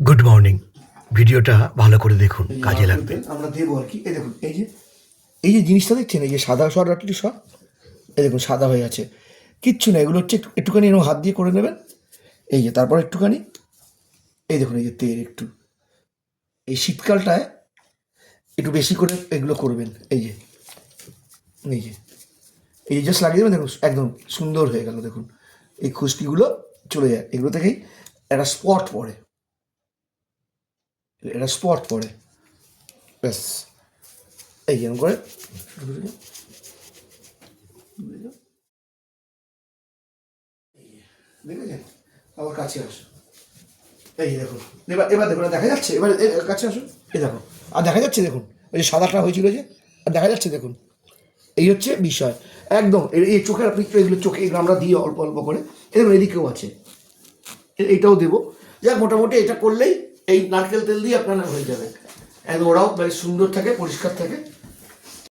Good morning. ভিডিওটা ভালো করে দেখুন, কাজে লাগবে। আমরা দেবো আর কি। এই দেখুন, এই যে জিনিসটা দেখছেন, এই যে সাদা সরাটি সব, এই দেখুন সাদা হয়ে আছে, কিচ্ছু না। এগুলো হচ্ছে একটুখানি এরকম হাত দিয়ে করে নেবেন। এই যে তারপর একটুখানি, এই দেখুন এই যে তেল একটু, এই শীতকালটায় একটু বেশি করে এগুলো করবেন। এই যে এই যে এই যে জাস্ট লাগিয়ে দেবেন, দেখুন একদম সুন্দর হয়ে গেল। দেখুন এই খুশকিগুলো চলে যায়, এগুলো থেকেই একটা স্পট পড়ে, ব্যাস। এই যেমন করে দেখেছেন, আবার কাছে আসো। এই দেখুন, এবার দেখুন, দেখা যাচ্ছে, এবার কাছে আসুন। এই দেখো, আর দেখা যাচ্ছে, দেখুন ওই যে সাদাটা হয়েছিল যে, আর দেখা যাচ্ছে, দেখুন এই হচ্ছে বিষয়। একদম এই চোখের, আপনি এগুলো চোখে এগুলো আমরা দিই অল্প অল্প করে। দেখুন এদিকেও আছে, এইটাও দেবো। যাক, মোটামুটি এটা করলেই এই নারকেল তেল দিয়ে আপনার হয়ে যাবে। একদম ওরাও বেশ সুন্দর থাকে, পরিষ্কার থাকে।